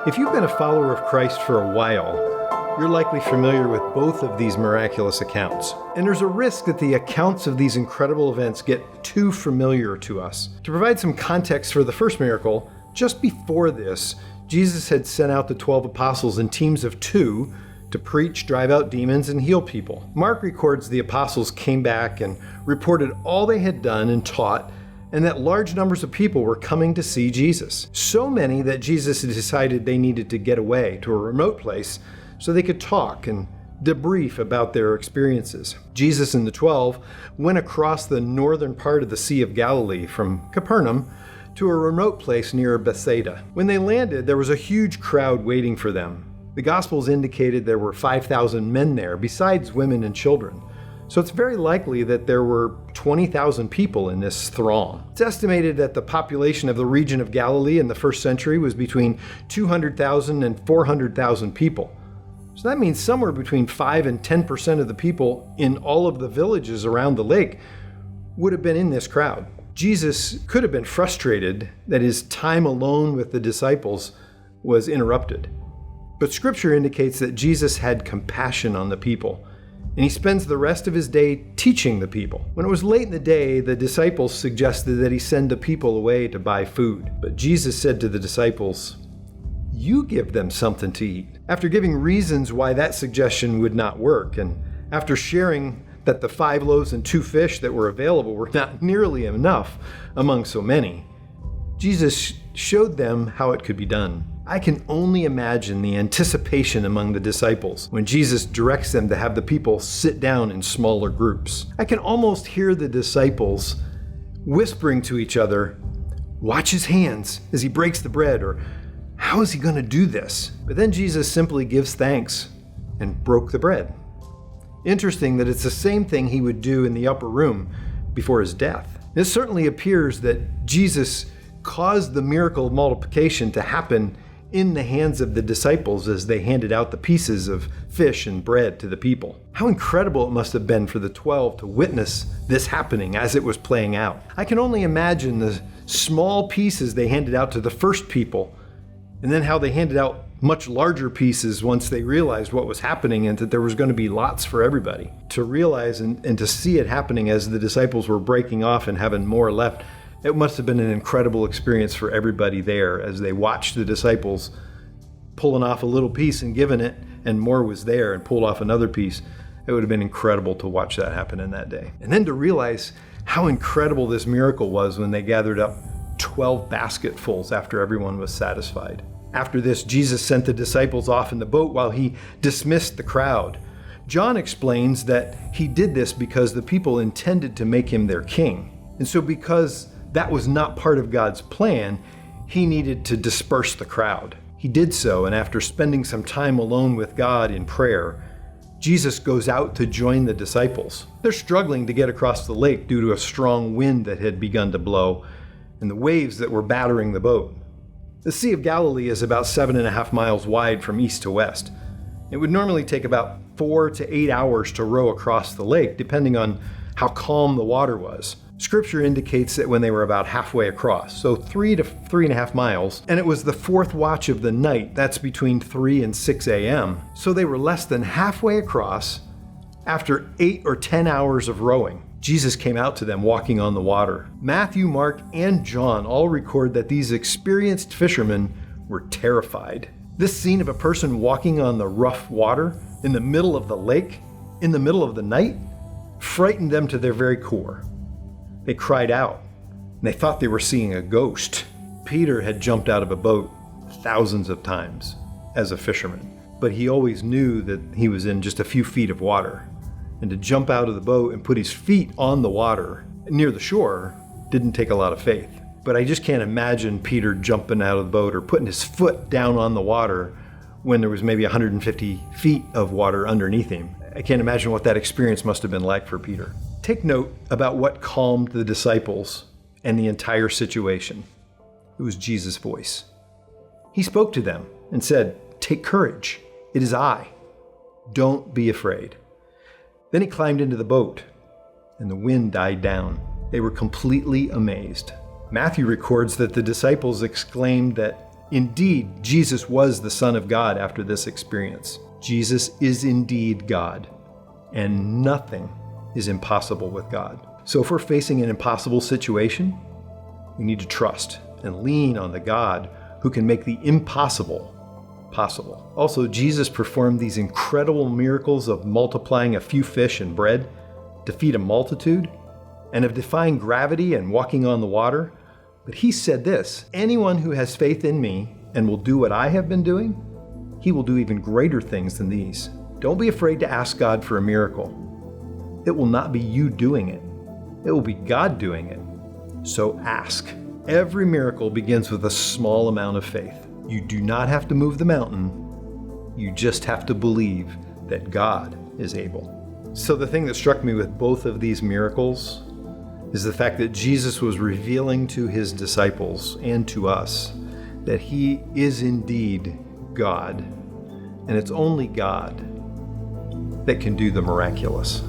If you've been a follower of Christ for a while, you're likely familiar with both of these miraculous accounts. And there's a risk that the accounts of these incredible events get too familiar to us. To provide some context for the first miracle, just before this, Jesus had sent out the 12 apostles in teams of 2 to preach, drive out demons, and heal people. Mark records the apostles came back and reported all they had done and taught, and that large numbers of people were coming to see Jesus. So many that Jesus decided they needed to get away to a remote place so they could talk and debrief about their experiences. Jesus and the 12 went across the northern part of the Sea of Galilee from Capernaum to a remote place near Bethsaida. When they landed, there was a huge crowd waiting for them. The Gospels indicated there were 5,000 men there, besides women and children. So it's very likely that there were 20,000 people in this throng. It's estimated that the population of the region of Galilee in the first century was between 200,000 and 400,000 people. So that means somewhere between 5 and 10% of the people in all of the villages around the lake would have been in this crowd. Jesus could have been frustrated that his time alone with the disciples was interrupted. But Scripture indicates that Jesus had compassion on the people, and he spends the rest of his day teaching the people. When it was late in the day, the disciples suggested that he send the people away to buy food. But Jesus said to the disciples, "You give them something to eat." After giving reasons why that suggestion would not work, and after sharing that the 5 loaves and 2 fish that were available were not nearly enough among so many, Jesus showed them how it could be done. I can only imagine the anticipation among the disciples when Jesus directs them to have the people sit down in smaller groups. I can almost hear the disciples whispering to each other, "Watch his hands as he breaks the bread," or "How is he going to do this?" But then Jesus simply gives thanks and broke the bread. Interesting that it's the same thing he would do in the upper room before his death. It certainly appears that Jesus caused the miracle of multiplication to happen in the hands of the disciples as they handed out the pieces of fish and bread to the people. How incredible it must have been for the 12 to witness this happening as it was playing out. I can only imagine the small pieces they handed out to the first people, and then how they handed out much larger pieces once they realized what was happening and that there was going to be lots for everybody. To realize and to see it happening as the disciples were breaking off and having more left, it must have been an incredible experience for everybody there as they watched the disciples pulling off a little piece and giving it, and more was there and pulled off another piece. It would have been incredible to watch that happen in that day. And then to realize how incredible this miracle was when they gathered up 12 basketfuls after everyone was satisfied. After this, Jesus sent the disciples off in the boat while he dismissed the crowd. John explains that he did this because the people intended to make him their king. And so because that was not part of God's plan, he needed to disperse the crowd. He did so, and after spending some time alone with God in prayer, Jesus goes out to join the disciples. They're struggling to get across the lake due to a strong wind that had begun to blow and the waves that were battering the boat. The Sea of Galilee is about 7.5 miles wide from east to west. It would normally take about 4 to 8 hours to row across the lake, depending on how calm the water was. Scripture indicates that when they were about halfway across, so 3 to 3.5 miles, and it was the 4th watch of the night, that's between 3 and 6 a.m., so they were less than halfway across after 8 or 10 hours of rowing. Jesus came out to them walking on the water. Matthew, Mark, and John all record that these experienced fishermen were terrified. This scene of a person walking on the rough water in the middle of the lake, in the middle of the night, frightened them to their very core. They cried out, and they thought they were seeing a ghost. Peter had jumped out of a boat thousands of times as a fisherman, but he always knew that he was in just a few feet of water. And to jump out of the boat and put his feet on the water near the shore didn't take a lot of faith. But I just can't imagine Peter jumping out of the boat or putting his foot down on the water when there was maybe 150 feet of water underneath him. I can't imagine what that experience must have been like for Peter. Take note about what calmed the disciples and the entire situation. It was Jesus' voice. He spoke to them and said, "Take courage. It is I. Don't be afraid." Then he climbed into the boat, and the wind died down. They were completely amazed. Matthew records that the disciples exclaimed that Indeed, Jesus was the Son of God after this experience. Jesus is indeed God, and nothing is impossible with God. So if we're facing an impossible situation, we need to trust and lean on the God who can make the impossible possible. Also, Jesus performed these incredible miracles of multiplying a few fish and bread to feed a multitude, and of defying gravity and walking on the water. But he said this, anyone who has faith in me and will do what I have been doing, he will do even greater things than these. Don't be afraid to ask God for a miracle. It will not be you doing it. It will be God doing it. So ask. Every miracle begins with a small amount of faith. You do not have to move the mountain. You just have to believe that God is able. So the thing that struck me with both of these miracles is the fact that Jesus was revealing to his disciples and to us that he is indeed God, and it's only God that can do the miraculous.